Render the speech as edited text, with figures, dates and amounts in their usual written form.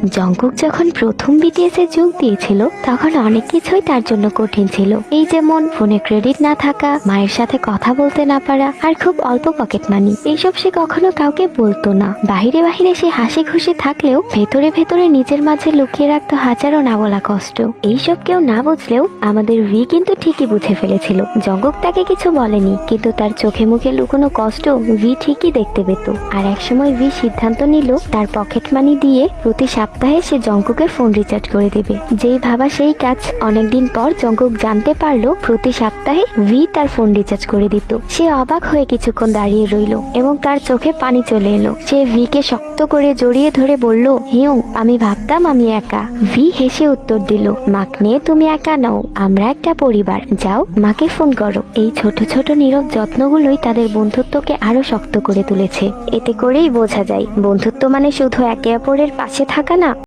Jungkook যখন প্রথম BTS এ যোগ দিয়েছিল তখন অনেক কিছুই তার জন্য কঠিন ছিল। এই যেমন ফোনে ক্রেডিট না থাকা, মায়ের সাথে কথা বলতে না পারা, আর খুব অল্প পকেট মানি। এইসব সে কখনো কাউকে বলতো না। বাহিরে বাহিরে সে হাসি খুশি থাকলেও ভেতরে ভেতরে নিজের মাঝে লুকিয়ে রাখতো হাজারো না বলা কষ্ট। এইসব কেউ না বুঝলেও আমাদের ভি কিন্তু ঠিকই বুঝে ফেলেছিল। জঙ্কুক তাকে কিছু বলেনি, কিন্তু তার চোখে মুখে লুকোনো কষ্ট ভি ঠিকই দেখতে পেত। আর একসময় ভি সিদ্ধান্ত নিল তার পকেট মানি দিয়ে প্রতি সপ্তাহে সে জঙ্কুকের ফোন রিচার্জ করে দেবে। যেই ভাবা সেই কাজ। অনেকদিন পর জঙ্কুক জানতে পারলো প্রতি সপ্তাহে ভি তার ফোন রিচার্জ করে দিত। সে অবাক হয়ে কিছুক্ষণ দাঁড়িয়ে রইল এবং তার চোখে পানি চলে এলো। সে ভি কে শক্ত করে জড়িয়ে ধরে বলল, হিউ, আমি ভাবতাম আমি একা। ভি হেসে উত্তর দিল, মাকনে, তুমি একা নও, আমরা একটা পরিবার। যাও, মাকে ফোন করো। এই ছোট ছোট নীরব যত্নগুলোই তাদের বন্ধুত্বকে আরো শক্ত করে তুলেছে। এতে করেই বোঝা যায় বন্ধুত্ব মানে শুধু একে অপরের পাশে থাকা না,